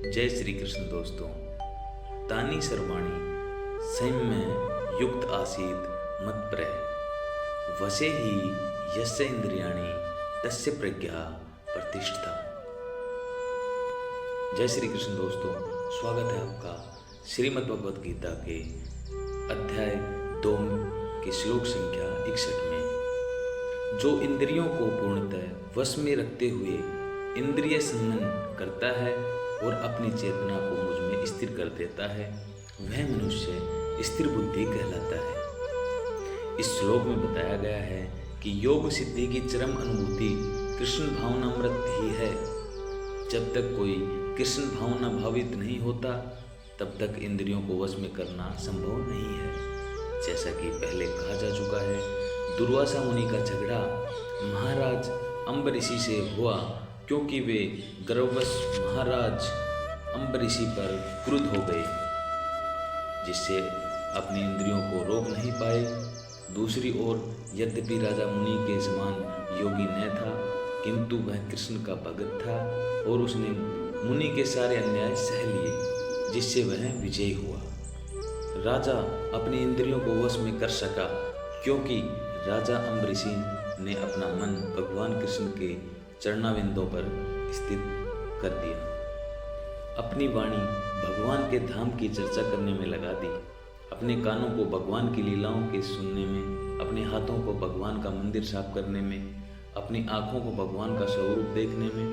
जय श्री कृष्ण दोस्तों। तानी सर्वाणी संयम युक्त आसीत मत्प्रय वसे ही यस्य इंद्रियाणि तस्य प्रज्ञा प्रतिष्ठा। जय श्री कृष्ण दोस्तों, स्वागत है आपका श्रीमद् भगवद गीता के अध्याय 2 के श्लोक संख्या 61 में। जो इंद्रियों को पूर्णतः वश में रखते हुए इंद्रिय संयमन करता है और अपनी चेतना को मुझ में स्थिर कर देता है, वह मनुष्य स्थिर बुद्धि कहलाता है। इस श्लोक में बताया गया है कि योग सिद्धि की चरम अनुभूति कृष्ण भावनामृत ही है। जब तक कोई कृष्ण भावना भावित नहीं होता तब तक इंद्रियों को वश में करना संभव नहीं है। जैसा कि पहले कहा जा चुका है, दुर्वासा मुनि का झगड़ा महाराज अम्बरीषि से हुआ क्योंकि वे गर्ववश महाराज अम्बरीषि पर क्रुद्ध हो गए, जिससे अपनी इंद्रियों को रोक नहीं पाए। दूसरी ओर यद्यपि राजा मुनि के समान योगी न था, किंतु वह कृष्ण का भगत था और उसने मुनि के सारे अन्याय सह लिए, जिससे वह विजयी हुआ। राजा अपनी इंद्रियों को वश में कर सका क्योंकि राजा अम्बरीषि ने अपना मन भगवान कृष्ण के चरणाविंदों पर स्थित कर दिया। अपनी वाणी भगवान के धाम की चर्चा करने में लगा दी, अपने कानों को भगवान की लीलाओं के सुनने में, अपने हाथों को भगवान का मंदिर साफ करने में, अपनी आँखों को भगवान का स्वरूप देखने में,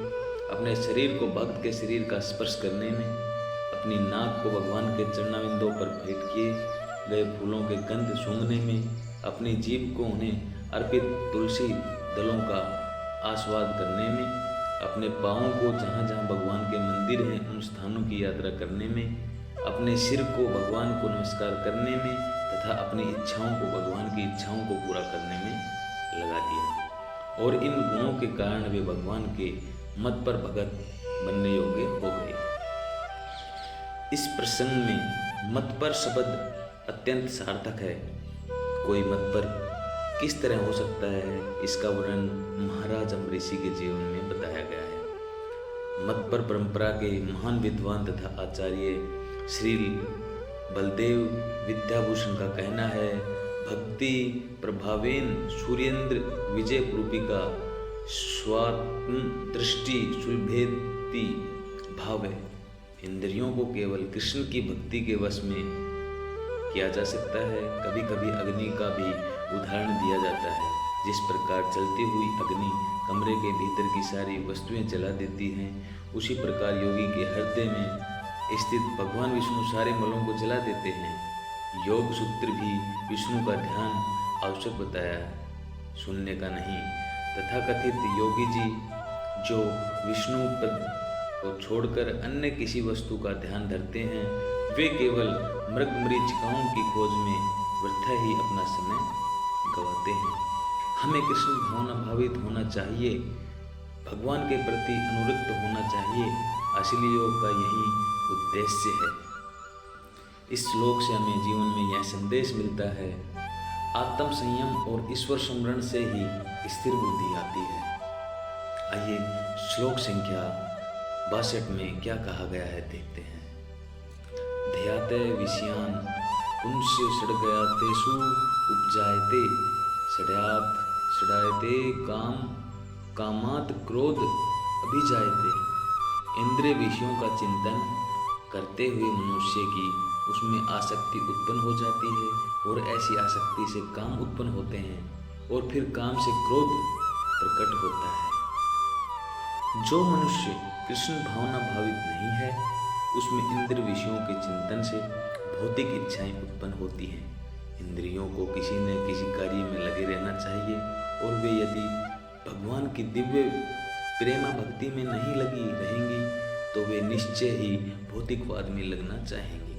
अपने शरीर को भक्त के शरीर का स्पर्श करने में, अपनी नाक को भगवान के चरणाविंदों पर भेंट किए गए फूलों के गंध सूंघने में, अपनी जीभ को उन्हें अर्पित तुलसी दलों का आस्वाद करने में, अपने पाँवों को जहाँ जहाँ भगवान के मंदिर हैं उन स्थानों की यात्रा करने में, अपने सिर को भगवान को नमस्कार करने में तथा अपनी इच्छाओं को भगवान की इच्छाओं को पूरा करने में लगा दिया। और इन गुणों के कारण वे भगवान के मत पर भगत बनने योग्य हो गए। इस प्रसंग में मत पर शब्द अत्यंत सार्थक है। कोई मत पर किस तरह हो सकता है, इसका वर्णन महाराज अम्बरीषि के जीवन में बताया गया है। मत पर परंपरा के महान विद्वान तथा आचार्य श्री बलदेव विद्याभूषण का कहना है, भक्ति प्रभावेन सूर्येंद्र विजय रूपिका स्वात्म दृष्टि सुलभेति भाव है। इंद्रियों को केवल कृष्ण की भक्ति के वश में किया जा सकता है। कभी कभी अग्नि का भी उदाहरण दिया जाता है। जिस प्रकार चलती हुई अग्नि कमरे के भीतर की सारी वस्तुएं जला देती हैं, उसी प्रकार योगी के हृदय में स्थित भगवान विष्णु सारे मलों को जला देते हैं। योग सूत्र भी विष्णु का ध्यान आवश्यक बताया है, सुनने का नहीं। तथाकथित योगी जी जो विष्णु पद को छोड़कर अन्य किसी वस्तु का ध्यान धरते हैं, वे केवल मृग मरीचिकाओं की खोज में व्यर्थ ही अपना समय गवाते हैं। हमें कृष्ण भावना भावित होना चाहिए, भगवान के प्रति अनुरक्त होना चाहिए। असली योग का यही उद्देश्य है। इस श्लोक से हमें जीवन में यह संदेश मिलता है, आत्म संयम और ईश्वर स्मरण से ही स्थिर बुद्धि आती है। आइए श्लोक संख्या 62 में क्या कहा गया है देखते हैं। ध्याते विषयान पुंस्य षड्गयातेषु उपजायते षड्यायते काम कामात् क्रोध अभिजायते। इंद्रिय विषयों का चिंतन करते हुए मनुष्य की उसमें आसक्ति उत्पन्न हो जाती है और ऐसी आसक्ति से काम उत्पन्न होते हैं और फिर काम से क्रोध प्रकट होता है। जो मनुष्य कृष्ण भावना भावित नहीं है, उसमें इंद्रिय विषयों के चिंतन से भौतिक इच्छाएं उत्पन्न होती हैं। इंद्रियों को किसी न किसी कार्य में लगे रहना चाहिए और वे यदि भगवान की दिव्य प्रेमा भक्ति में नहीं लगी रहेंगी तो वे निश्चय ही भौतिकवाद में लगना चाहेंगी।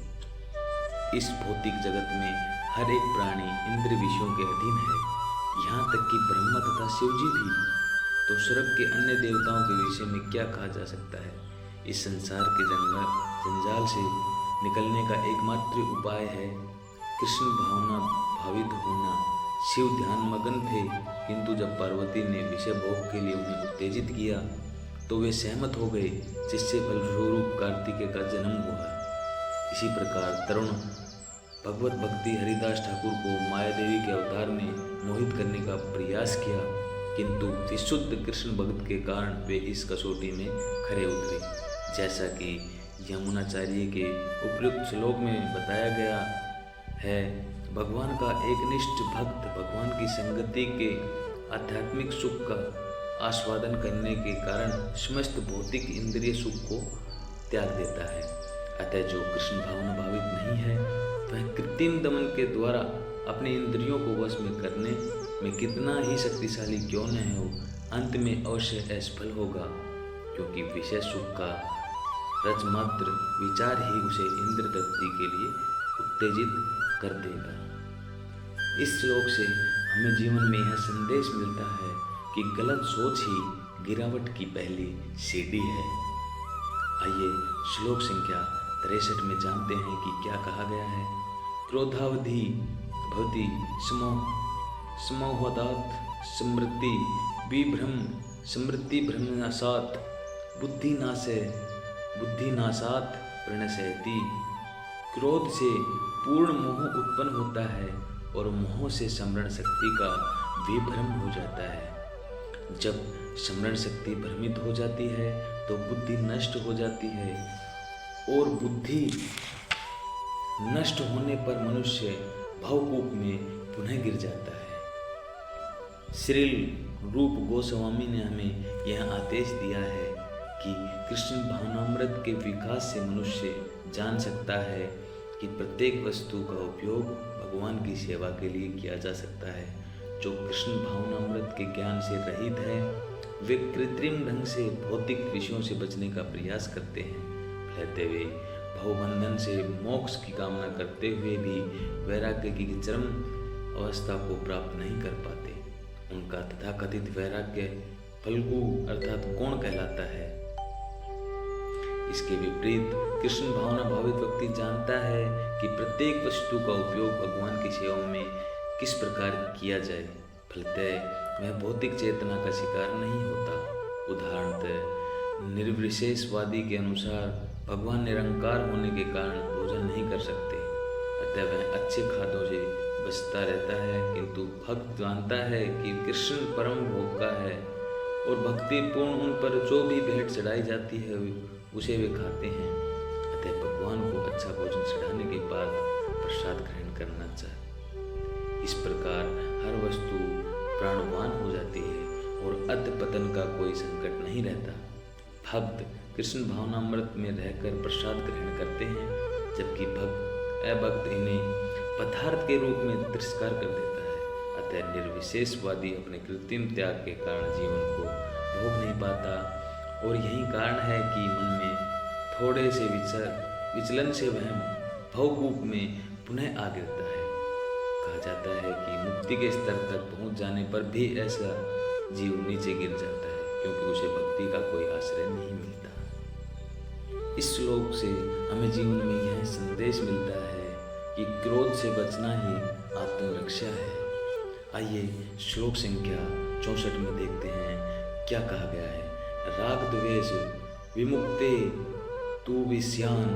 इस भौतिक जगत में हर एक प्राणी इंद्रिय विषयों के अधीन है, यहाँ तक कि ब्रह्मा तथा शिवजी भी। तो स्वर्ग के अन्य देवताओं के विषय में क्या कहा जा सकता है। इस संसार के जंजाल से निकलने का एकमात्र उपाय है कृष्ण भावना भावित होना। शिव ध्यान मगन थे, किंतु जब पार्वती ने विषय भोग के लिए उन्हें उत्तेजित किया तो वे सहमत हो गए, जिससे फलस्वरूप कार्तिकेय का जन्म हुआ। इसी प्रकार तरुण भगवत भक्ति हरिदास ठाकुर को माया देवी के अवतार ने मोहित करने का प्रयास किया, किंतु विशुद्ध कृष्ण भक्त के कारण वे इस कसौटी में खरे उतरे। जैसा कि यमुनाचार्य के उपयुक्त श्लोक में बताया गया है, भगवान का एकनिष्ठ भक्त भगवान की संगति के आध्यात्मिक सुख का आस्वादन करने के कारण समस्त भौतिक इंद्रिय सुख को त्याग देता है। अतः जो कृष्ण भावना भावित नहीं है, वह कृत्रिम दमन के द्वारा अपने इंद्रियों को वश में करने में कितना ही शक्तिशाली क्यों न हो, अंत में अवश्य असफल होगा, क्योंकि विषय सुख का रजमात्र विचार ही उसे इंद्र तृप्ति के लिए उत्तेजित कर देगा। इस श्लोक से हमें जीवन में यह संदेश मिलता है कि गलत सोच ही गिरावट की पहली सीढ़ी है। आइए श्लोक संख्या 63 में जानते हैं कि क्या कहा गया है। क्रोधावधि भवति समोहदात स्मृति विभ्रम स्मृति भ्रमनाशात बुद्धिनाशात प्रणश्यति। क्रोध से पूर्ण मोह उत्पन्न होता है और मोह से स्मरण शक्ति का विभ्रम हो जाता है। जब स्मरण शक्ति भ्रमित हो जाती है तो बुद्धि नष्ट हो जाती है, और बुद्धि नष्ट होने पर मनुष्य भवकूप में पुनः गिर जाता है। श्री रूप गोस्वामी ने हमें यह आदेश दिया है कि कृष्ण भावनामृत के विकास से मनुष्य जान सकता है कि प्रत्येक वस्तु का उपयोग भगवान की सेवा के लिए किया जा सकता है। जो कृष्ण भावनामृत के ज्ञान से रहित है, वे कृत्रिम ढंग से भौतिक विषयों से बचने का प्रयास करते हैं, फलते वे भवबंधन से मोक्ष की कामना करते हुए भी वैराग्य की चरम अवस्था को प्राप्त नहीं कर पाते। उनका तथाकथित वैराग्य फल्गु अर्थात गौण कहलाता है। इसके विपरीत कृष्ण भावना भावित व्यक्ति जानता है कि प्रत्येक वस्तु का उपयोग भगवान की सेवा में किस प्रकार किया जाए, फलतः वह भौतिक चेतना का शिकार नहीं होता। उदाहरणतः निर्विशेषवादी के अनुसार भगवान निरंकार होने के कारण भोजन नहीं कर सकते, अतः वह अच्छे खाद्यों से बचता रहता है, किंतु भक्त जानता है कि कृष्ण परम भोक्ता है और भक्तिपूर्ण उन पर जो भी भेंट चढ़ाई जाती है उसे वे खाते हैं। अतः भगवान को अच्छा भोजन चढ़ाने के बाद प्रसाद ग्रहण करना चाहिए। इस प्रकार हर वस्तु प्राणवान हो जाती है और अध पतन का कोई संकट नहीं रहता। भक्त कृष्ण भावनामृत में रहकर प्रसाद ग्रहण करते हैं, जबकि अभक्त इन्हें पदार्थ के रूप में तिरस्कार कर देता है। अतः निर्विशेषवादी अपने कृत्रिम त्याग के कारण जीवन को भोग नहीं पाता, और यही कारण है कि मन में थोड़े से विचलन से वह भवकूप में पुनः आ गिरता है। कहा जाता है कि मुक्ति के स्तर तक पहुंच जाने पर भी ऐसा जीव नीचे गिर जाता है, क्योंकि उसे भक्ति का कोई आश्रय नहीं मिलता। इस श्लोक से हमें जीवन में यह संदेश मिलता है कि क्रोध से बचना ही आत्मरक्षा है। आइए श्लोक संख्या 64 में देखते हैं क्या कहा गया है। राग द्वेष विमुक्ते तु विषयान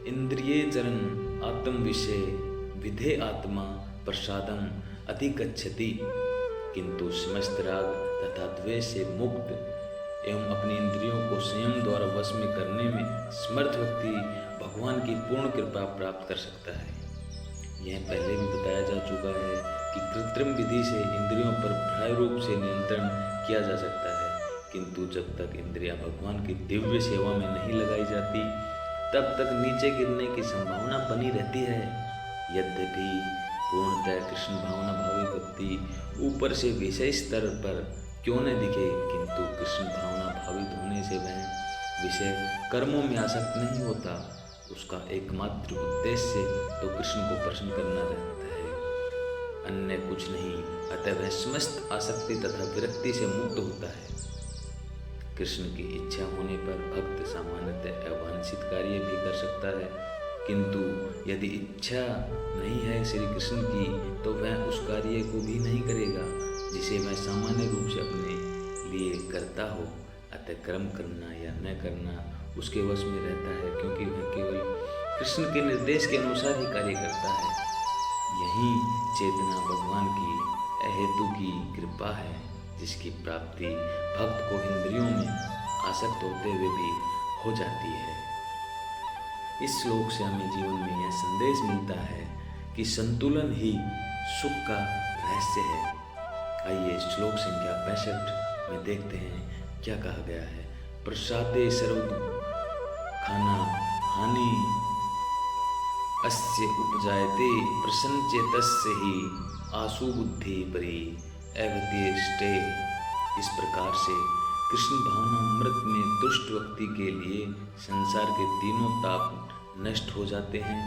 इंद्रिये चरण आत्म विषय विधे आत्मा प्रसादम अधिगच्छति। किंतु समस्त राग तथा द्वेष से मुक्त एवं अपनी इंद्रियों को संयम द्वारा वश में करने में समर्थ व्यक्ति भगवान की पूर्ण कृपा प्राप्त कर सकता है। यह पहले भी बताया जा चुका है कि कृत्रिम विधि से इंद्रियों पर प्राय रूप से नियंत्रण किया जा सकता है, किंतु जब तक इंद्रियां भगवान की दिव्य सेवा में नहीं लगाई जाती, तब तक नीचे गिरने की संभावना बनी रहती है। यद्यपि पूर्णतः कृष्ण भावना भावी व्यक्ति ऊपर से विषय स्तर पर क्यों न दिखे, किंतु कृष्ण भावना भावित होने से वह विषय कर्मों में आसक्त नहीं होता। उसका एकमात्र उद्देश्य तो कृष्ण को प्रसन्न करना रहता है, अन्य कुछ नहीं। अतः वह समस्त आसक्ति तथा विरक्ति से मुक्त होता है। कृष्ण की इच्छा होने पर भक्त सामान्यतः अवांछित कार्य भी कर सकता है, किंतु यदि इच्छा नहीं है श्री कृष्ण की, तो वह उस कार्य को भी नहीं करेगा जिसे वह सामान्य रूप से अपने लिए करता हो। अतः कर्म करना या न करना उसके वश में रहता है, क्योंकि वह केवल कृष्ण के निर्देश के अनुसार ही कार्य करता है। यही चेतना भगवान की अहेतु की कृपा है, जिसकी प्राप्ति भक्त को इंद्रियों में आसक्त होते हुए भी हो जाती है। इस श्लोक से हमें जीवन में यह संदेश मिलता है कि संतुलन ही सुख का रहस्य है। आइए श्लोक संख्या 65 में देखते हैं क्या कहा गया है। प्रसादे सर्व खाना हानि अस्य उपजायते प्रसन्नचेतस्य ही आसु बुद्धि परि अवतिष्ठते। इस प्रकार से कृष्ण भावनामृत में तुष्ट व्यक्ति के लिए संसार के तीनों ताप नष्ट हो जाते हैं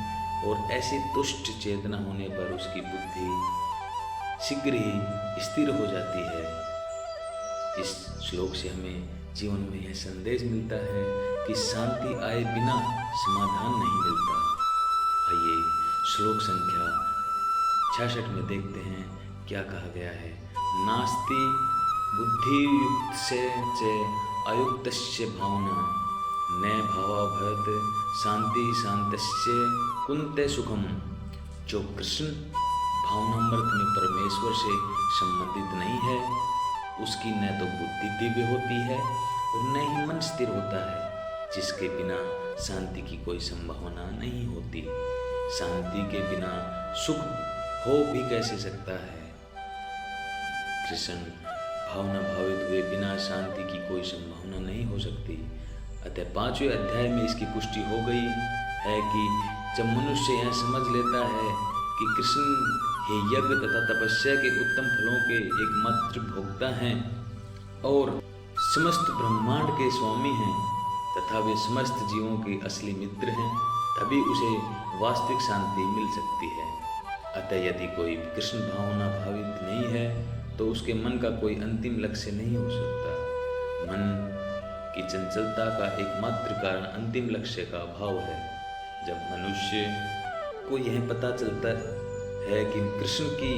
और ऐसी तुष्ट चेतना होने पर उसकी बुद्धि शीघ्र ही स्थिर हो जाती है। इस श्लोक से हमें जीवन में यह संदेश मिलता है कि शांति आए बिना समाधान नहीं मिलता। आइए श्लोक संख्या 66 में देखते हैं क्या कहा गया है। नास्ति बुद्धियुक्तस्य च अयुक्तस्य भावना न भावा भवत शांति शांतस्य कुंते सुखम। जो कृष्ण भावनामृत में परमेश्वर से संबंधित नहीं है, उसकी न तो बुद्धि दिव्य होती है और न ही मन स्थिर होता है, जिसके बिना शांति की कोई संभावना नहीं होती। शांति के बिना सुख हो भी कैसे सकता है। कृष्ण भावना भावित हुए बिना शांति की कोई संभावना नहीं हो सकती। अतः 5वें अध्याय में इसकी पुष्टि हो गई है कि जब मनुष्य यह समझ लेता है कि कृष्ण ही यज्ञ तथा तपस्या के उत्तम फलों के एकमात्र भोक्ता हैं और समस्त ब्रह्मांड के स्वामी हैं तथा वे समस्त जीवों के असली मित्र हैं, तभी उसे वास्तविक शांति मिल सकती है। अतः यदि कोई कृष्ण भावना भावित नहीं है तो उसके मन का कोई अंतिम लक्ष्य नहीं हो सकता। मन की चंचलता का एकमात्र कारण अंतिम लक्ष्य का अभाव है। जब मनुष्य को यह पता चलता है कि कृष्ण की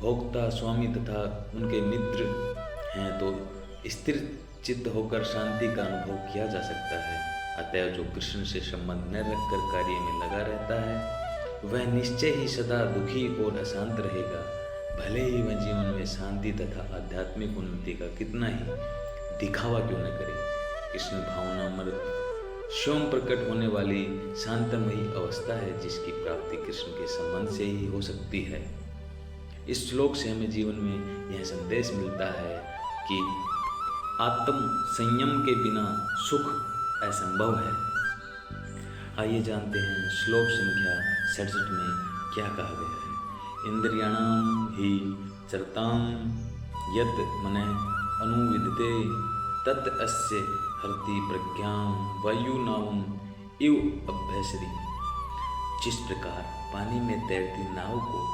भोक्ता स्वामी तथा उनके मित्र हैं, तो स्थिर चित्त होकर शांति का अनुभव किया जा सकता है। अतः जो कृष्ण से संबंध न रखकर कार्य में लगा रहता है, वह निश्चय ही सदा दुखी और अशांत रहेगा, भले ही वह जीवन में शांति तथा आध्यात्मिक उन्नति का कितना ही दिखावा क्यों न करे। कृष्ण भावनामृत स्वयं प्रकट होने वाली शांतमयी अवस्था है, जिसकी प्राप्ति कृष्ण के संबंध से ही हो सकती है। इस श्लोक से हमें जीवन में यह संदेश मिलता है कि आत्म संयम के बिना सुख असंभव है। आइए जानते हैं श्लोक संख्या 67 में क्या कहा गया है। इंद्रियाणाम ही चरताम यत् मनः अनुविदते तत् अस्य हरति प्रज्ञां वायुनावम इव अभ्यसरी। जिस प्रकार पानी में तैरती नाव को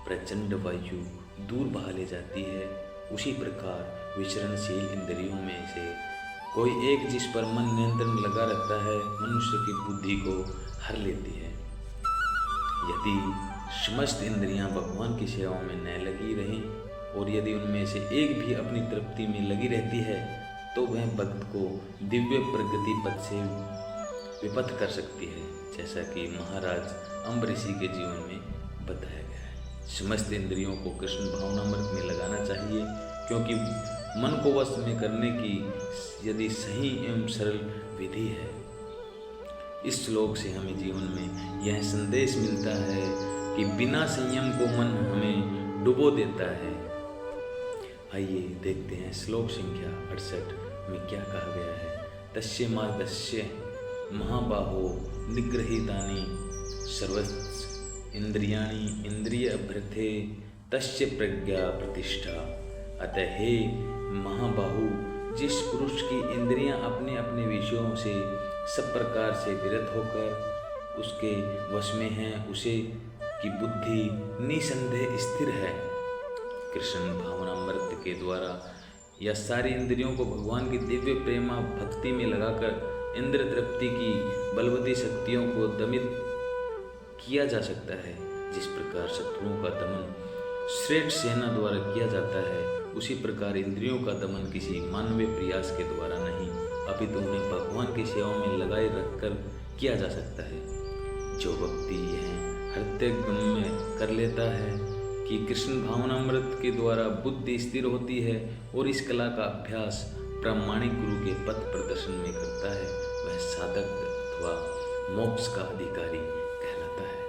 प्रचंड वायु दूर बहा ले जाती है, उसी प्रकार विचरणशील इंद्रियों में से कोई एक जिस पर मन नियंत्रण लगा रहता है, मनुष्य की बुद्धि को हर लेती है। यदि समस्त इंद्रियां भगवान की सेवा में न लगी रहें और यदि उनमें से एक भी अपनी तृप्ति में लगी रहती है, तो वह भक्त को दिव्य प्रगति पथ से विपथ कर सकती है, जैसा कि महाराज अम्बरीशी के जीवन में बताया गया है। समस्त इंद्रियों को कृष्ण भावनामृत में लगाना चाहिए, क्योंकि मन को वश में करने की यदि सही एवं सरल विधि है। इस श्लोक से हमें जीवन में यह संदेश मिलता है कि बिना संयम को मन हमें डुबो देता है। आइए देखते हैं श्लोक संख्या 68 में क्या कहा गया है। तस्य मार्गस्य महाबाहो निगृहीतानि सर्वस्य इंद्रियाणि इंद्रिय अभ्यर्थे तस्य प्रज्ञा प्रतिष्ठा। अतः हे महाबाहु, जिस पुरुष की इंद्रियां अपने अपने विषयों से सब प्रकार से विरत होकर उसके वश में हैं, उसे की बुद्धि निसंदेह स्थिर है। कृष्ण भावनामृत के द्वारा या सारी इंद्रियों को भगवान की दिव्य प्रेमा भक्ति में लगाकर इंद्र तृप्ति की बलवती शक्तियों को दमित किया जा सकता है। जिस प्रकार शत्रुओं का दमन श्रेष्ठ सेना द्वारा किया जाता है, उसी प्रकार इंद्रियों का दमन किसी मानवीय प्रयास के द्वारा नहीं, अपितु उन्हें भगवान की सेवा में लगाए रखकर किया जा सकता है। जो व्यक्ति यह हृदयगम्य कर लेता है कि कृष्ण भावनामृत के द्वारा बुद्धि स्थिर होती है और इस कला का अभ्यास प्रामाणिक गुरु के पथ प्रदर्शन में करता है, वह साधक अथवा मोक्ष का अधिकारी कहलाता है।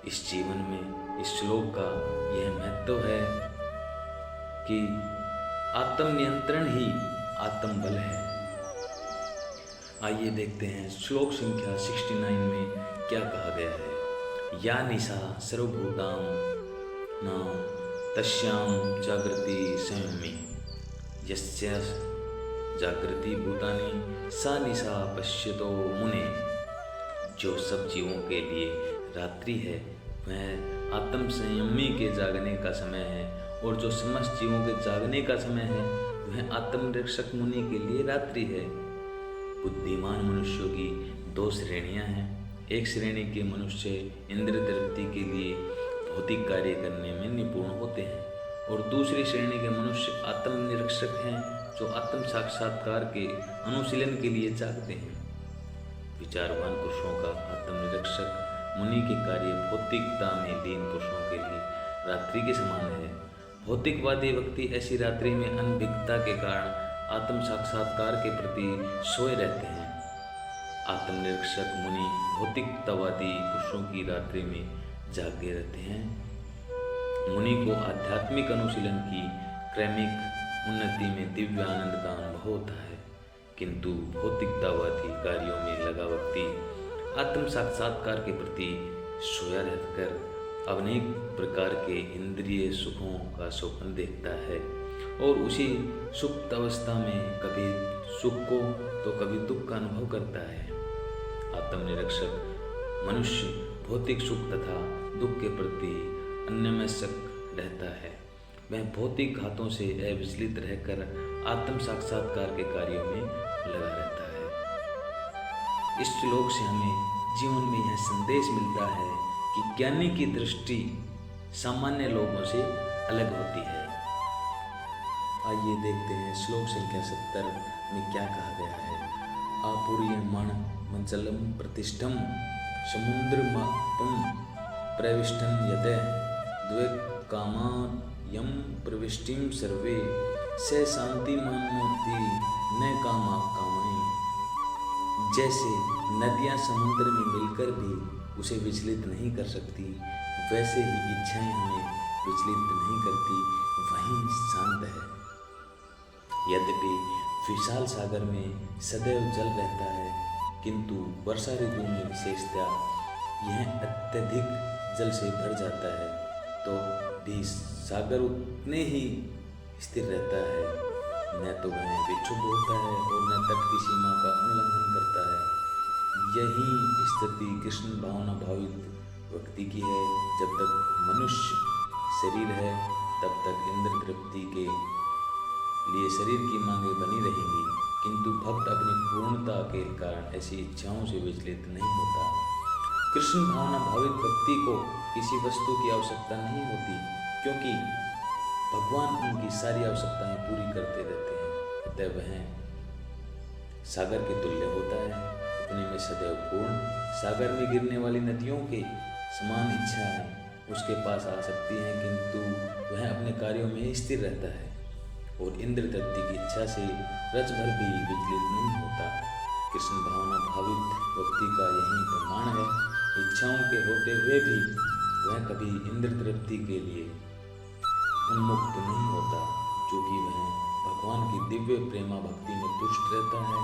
इस जीवन में इस श्लोक का यह महत्व है कि आत्मनियंत्रण ही आत्मबल है। आइए देखते हैं श्लोक संख्या 69 में क्या कहा गया है। या निशा सर्वभूतां नाम तस्यां जागृति संयमी यस्या जागृति भूतानि सा निशा पश्यतो मुने। जो सब जीवों के लिए रात्रि है वह आत्म संयमी के जागने का समय है, और जो समस्त जीवों के जागने का समय है वह आत्मरक्षक मुनि के लिए रात्रि है। बुद्धिमान मनुष्यों की दो श्रेणियां हैं। एक श्रेणी के मनुष्य इंद्रिय तृप्ति के लिए भौतिक कार्य करने में निपुण होते हैं, और दूसरी श्रेणी के मनुष्य आत्मनिरीक्षक हैं जो आत्म साक्षात्कार के अनुशीलन के लिए जागते हैं। विचारवान पुरुषों का आत्मनिरीक्षक मुनि के कार्य भौतिकता में लीन पुरुषों के लिए रात्रि के समान है। भौतिकवादी व्यक्ति ऐसी रात्रि में अनभिज्ञता के कारण आत्म साक्षात्कार के प्रति सोए रहते हैं। आत्मनिरीक्षक मुनि भौतिकतावादी पुरुषों की रात्रि में जागे रहते हैं। मुनि को आध्यात्मिक अनुशीलन की क्रमिक उन्नति में दिव्य आनंद का अनुभव होता है, किंतु भौतिकतावादी कार्यों में लगा व्यक्ति आत्म साक्षात्कार के प्रति सोया रहकर अनेक प्रकार के इंद्रिय सुखों का स्वप्न देखता है, और उसी सुप्त अवस्था में कभी सुख को तो कभी दुख का अनुभव करता है। आत्मनिरीक्षक मनुष्य भौतिक सुख तथा दुख के प्रति अन्यमनस्क रहता है। वह भौतिक घातों से अविचलित रहकर आत्म साक्षात्कार के कार्यों में लगा रहता है। इस श्लोक से हमें जीवन में यह संदेश मिलता है कि ज्ञानी की दृष्टि सामान्य लोगों से अलग होती है। आइए देखते हैं श्लोक संख्या 70 में क्या कहा गया है। आपूर्यमाण मंचलम प्रतिष्ठम समुद्रमापम प्रविष्टन यदे द्वे कामान यम प्रविष्टिम सर्वे से शांति मनोति न कामा कामयि। जैसे नदियाँ समुद्र में मिलकर भी उसे विचलित नहीं कर सकती, वैसे ही इच्छाएं हमें विचलित नहीं करती, वहीं शांत है। यद्यपि विशाल सागर में सदैव जल रहता है, किंतु वर्षा ऋतु में विशेषतः यह अत्यधिक जल से भर जाता है, तो भी सागर उतने ही स्थिर रहता है। न तो वह विक्षुब्ध होता है और न तट की सीमा का उल्लंघन करता है। यही स्थिति कृष्ण भावना भावित व्यक्ति की है। जब तक मनुष्य शरीर है तब तक इंद्र तृप्ति के लिए शरीर की मांगें बनी रहेंगी, किंतु भक्त अपनी पूर्णता के कारण ऐसी इच्छाओं से विचलित नहीं होता। कृष्ण भावना भावित व्यक्ति को किसी वस्तु की आवश्यकता नहीं होती, क्योंकि भगवान उनकी सारी आवश्यकताएं पूरी करते रहते हैं। अतः वह सागर के तुल्य होता है, अपने में सदैव पूर्ण। सागर में गिरने वाली नदियों के समान इच्छाएं उसके पास आ सकती हैं, किंतु वह अपने कार्यों में स्थिर रहता है और इंद्र तृप्ति की इच्छा से रच भर भी विचलित नहीं होता। कृष्ण भावना भावित व्यक्ति का यही प्रमाण है। इच्छाओं के होते हुए भी वह कभी इंद्र तृप्ति के लिए उन्मुक्त नहीं होता, क्योंकि वह भगवान की दिव्य प्रेमा भक्ति में तुष्ट रहता है।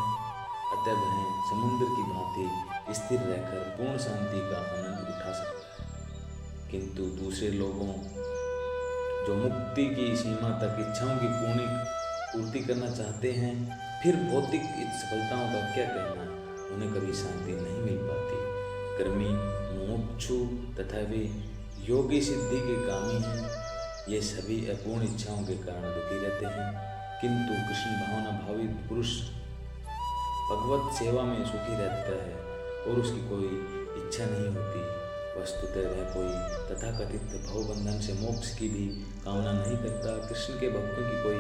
अतः वह समुद्र की भांति स्थिर रहकर पूर्ण शांति का आनंद उठा सकता है। किंतु दूसरे लोगों जो मुक्ति की सीमा तक इच्छाओं की पूर्ति करना चाहते हैं, फिर भौतिक सफलताओं का क्या कहना, उन्हें कभी शांति नहीं मिल पाती। कर्मी मुमुक्षु तथा वे योगी सिद्धि के कामी हैं, ये सभी अपूर्ण इच्छाओं के कारण दुखी रहते हैं। किंतु कृष्ण भावना भावित पुरुष भगवत सेवा में सुखी रहता है और उसकी कोई इच्छा नहीं होती। वस्तुतः वह कोई तथाकथित भवबंधन से मोक्ष की भी कामना नहीं करता। कृष्ण के भक्तों की कोई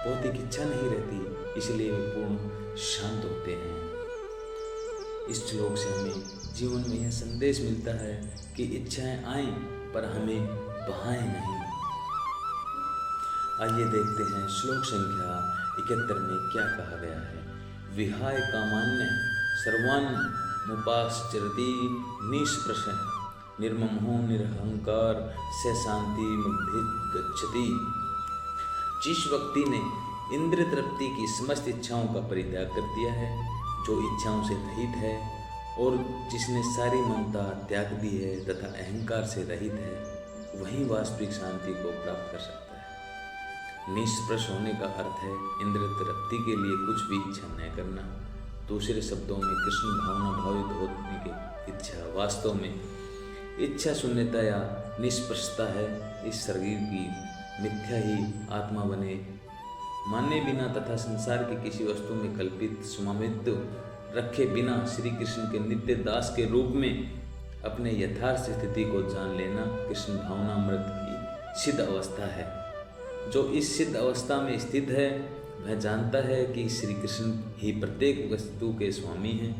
भौतिक इच्छा नहीं रहती, इसलिए वे पूर्ण शांत होते हैं। इस श्लोक से हमें जीवन में यह संदेश मिलता है कि इच्छाएं आएं पर हमें बहाएं नहीं। आइए देखते हैं श्लोक संख्या 71 में क्या कहा गया है। विहाय कामान्य सर्वान् मुपाश्चरति निष्प्रश्न निर्ममो निरहंकार से शांति गच्छति। जिस व्यक्ति ने इंद्रिय तृप्ति की समस्त इच्छाओं का परित्याग कर दिया है, जो इच्छाओं से रहित है और जिसने सारी ममता त्याग दी है तथा अहंकार से रहित है, वही वास्तविक शांति को प्राप्त कर सकता है। निष्प्रश होने का अर्थ है इंद्रिय तृप्ति के लिए कुछ भी इच्छा न करना। दूसरे शब्दों में कृष्ण भावना भावित होने की इच्छा वास्तव में इच्छा शून्यता या निष्प्रशता है। इस शरीर की मिथ्या ही आत्मा बने माने बिना तथा संसार की किसी वस्तु में कल्पित स्वामित्व रखे बिना श्री कृष्ण के नित्य दास के रूप में अपने यथार्थ स्थिति को जान लेना कृष्ण भावनामृत की सिद्ध अवस्था है। जो इस सिद्ध अवस्था में स्थित है वह जानता है कि श्री कृष्ण ही प्रत्येक वस्तु के स्वामी हैं,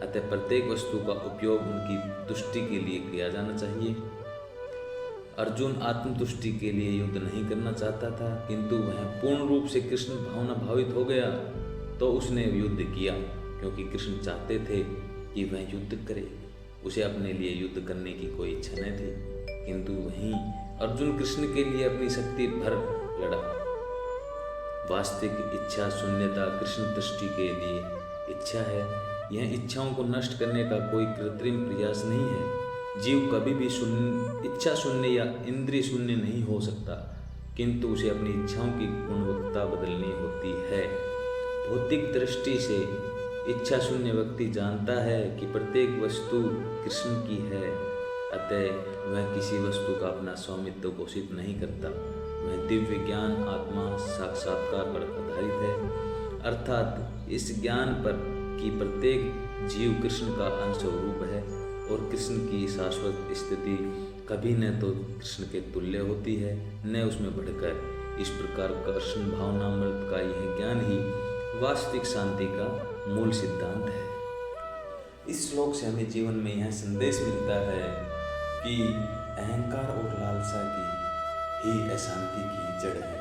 अतः प्रत्येक वस्तु का उपयोग उनकी तुष्टि के लिए किया जाना चाहिए। अर्जुन आत्मतुष्टि के लिए युद्ध नहीं करना चाहता था, किंतु वह पूर्ण रूप से कृष्ण भावना भावित हो गया तो उसने युद्ध किया, क्योंकि कृष्ण चाहते थे कि वह युद्ध करे। उसे अपने लिए युद्ध करने की कोई इच्छा न थी, किंतु वहीं अर्जुन कृष्ण के लिए अपनी शक्ति भर लड़ा। वास्तविक इच्छा शून्यता कृष्ण तुष्टि के लिए इच्छा है। यह इच्छाओं को नष्ट करने का कोई कृत्रिम प्रयास नहीं है। जीव कभी भी इच्छा शून्य या इंद्रिय शून्य नहीं हो सकता, किंतु उसे अपनी इच्छाओं की गुणवत्ता बदलनी होती है। भौतिक दृष्टि से इच्छा शून्य व्यक्ति जानता है कि प्रत्येक वस्तु कृष्ण की है, अतः वह किसी वस्तु का अपना स्वामित्व घोषित नहीं करता। वह दिव्य ज्ञान आत्मा साक्षात्कार पर आधारित है, अर्थात इस ज्ञान पर कि प्रत्येक जीव कृष्ण का अंश और रूप है और कृष्ण की शाश्वत स्थिति कभी न तो कृष्ण के तुल्य होती है न उसमें बढ़कर। इस प्रकार कृष्ण भावनामृत का यह ज्ञान ही वास्तविक शांति का मूल सिद्धांत है। इस श्लोक से हमें जीवन में यह संदेश मिलता है कि अहंकार और लालसा की ही अशांति की जड़ है।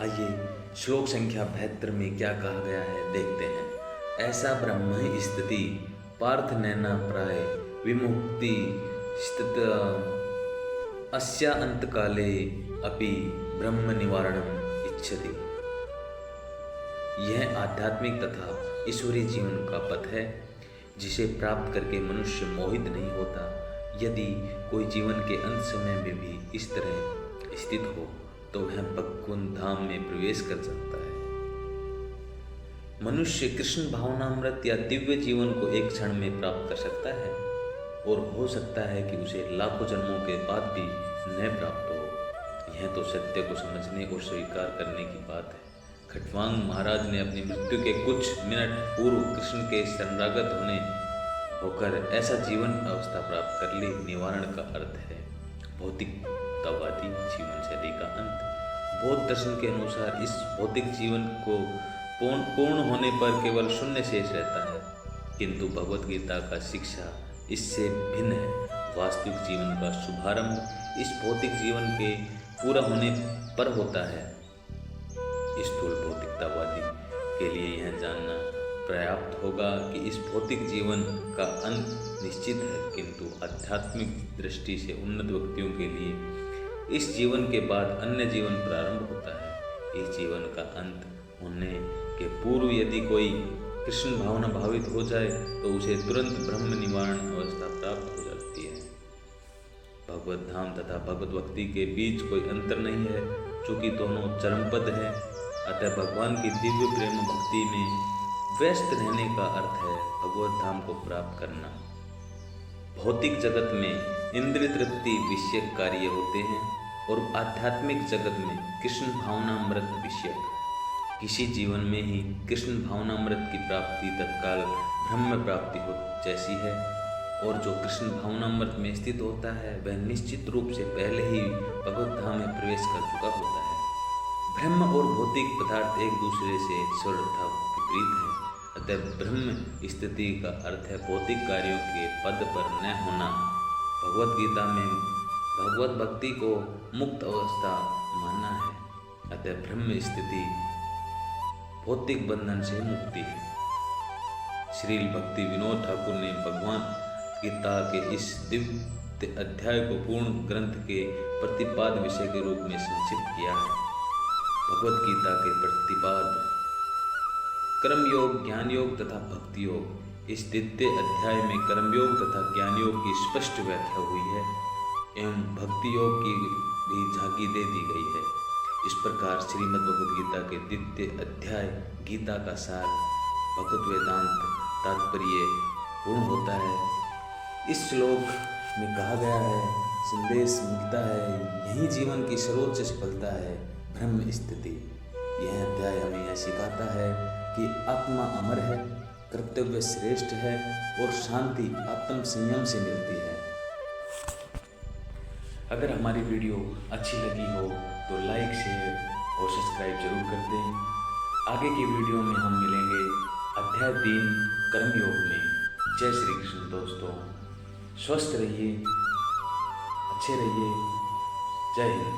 आइए श्लोक संख्या 72 में क्या कहा गया है देखते हैं। ऐसा ब्रह्म स्थिति पार्थ नैना प्राय विमुक्ति स्थित अस्या अंतकाले अपि ब्रह्म निवारणम इच्छति। यह आध्यात्मिक तथा ईश्वरीय जीवन का पथ है, जिसे प्राप्त करके मनुष्य मोहित नहीं होता। यदि कोई जीवन के अंत समय में भी इस तरह स्थित हो तो वह भगवान धाम में प्रवेश कर सकता है। मनुष्य कृष्ण भावनामृत या दिव्य जीवन को एक क्षण में प्राप्त कर सकता है और हो सकता है कि उसे लाखों जन्मों के बाद भी न प्राप्त हो। यह तो सत्य को समझने और स्वीकार करने की बात है। खट्वांग महाराज ने अपनी मृत्यु के कुछ मिनट पूर्व कृष्ण के शरणागत होकर ऐसा जीवन अवस्था प्राप्त कर ली। निवारण का अर्थ है भौतिकतावादी जीवन शैली का अंत। बौद्ध दर्शन के अनुसार इस भौतिक जीवन को पूर्ण होने पर केवल शून्य शेष रहता है, किंतु भगवत गीता का शिक्षा इससे भिन्न है। वास्तविक जीवन का शुभारंभ इस भौतिक जीवन के पूरा होने पर होता है। स्थूल भौतिकतावादी के लिए यह जानना पर्याप्त होगा कि इस भौतिक जीवन का अंत निश्चित है, किंतु आध्यात्मिक दृष्टि से उन्नत व्यक्तियों के लिए इस जीवन के बाद अन्य जीवन प्रारंभ होता है। इस जीवन का अंत होने के पूर्व यदि कोई कृष्ण भावना भावित हो जाए तो उसे तुरंत ब्रह्म निवारण अवस्था प्राप्त हो जाती है। भगवत धाम तथा भगवत भक्ति के बीच कोई अंतर नहीं है, चूँकि दोनों चरमपद है। अतः भगवान की दिव्य प्रेम भक्ति में व्यस्त रहने का अर्थ है भगवत धाम को प्राप्त करना। भौतिक जगत में इंद्रिय तृप्ति विषयक कार्य होते हैं और आध्यात्मिक जगत में कृष्ण भावनामृत विषयक। किसी जीवन में ही कृष्ण भावनामृत की प्राप्ति तत्काल ब्रह्म प्राप्ति हो जैसी है। और जो कृष्ण भावनामृत में स्थित होता है वह निश्चित रूप से पहले ही भगवत धाम में प्रवेश कर चुका होता है। ब्रह्म और भौतिक पदार्थ एक दूसरे से सर्वथा विपरीत है। अतः ब्रह्म स्थिति का अर्थ है भौतिक कार्यों के पद पर न होना। भगवत गीता में भगवत भक्ति को मुक्त अवस्था मानना है। अतः ब्रह्म स्थिति भौतिक बंधन से मुक्ति है। श्रील भक्ति विनोद ठाकुर ने भगवान गीता के इस दिव्य अध्याय को पूर्ण ग्रंथ के प्रतिपाद विषय के रूप में संक्षिप्त किया है। भगवत गीता के प्रतिपाद कर्मयोग, ज्ञान योग तथा भक्ति योग। इस द्वितीय अध्याय में कर्मयोग तथा ज्ञान योग की स्पष्ट व्याख्या हुई है एवं भक्ति योग की भी झांकी दे दी गई है। इस प्रकार श्रीमद् भगवद गीता के द्वितीय अध्याय गीता का सार भगवत वेदांत तात्पर्य पूर्ण होता है। इस श्लोक में कहा गया है, संदेश मिलता है, यही जीवन की सर्वोच्च सफलता है, ब्रह्म स्थिति। यह अध्याय हमें यह सिखाता है कि आत्मा अमर है, कर्तव्य श्रेष्ठ है और शांति आत्म संयम से मिलती है। अगर हमारी वीडियो अच्छी लगी हो तो लाइक, शेयर और सब्सक्राइब जरूर कर दें। आगे की वीडियो में हम मिलेंगे अध्याय 3 कर्मयोग में। जय श्री कृष्ण दोस्तों, स्वस्थ रहिए, अच्छे रहिए, जय हिंद।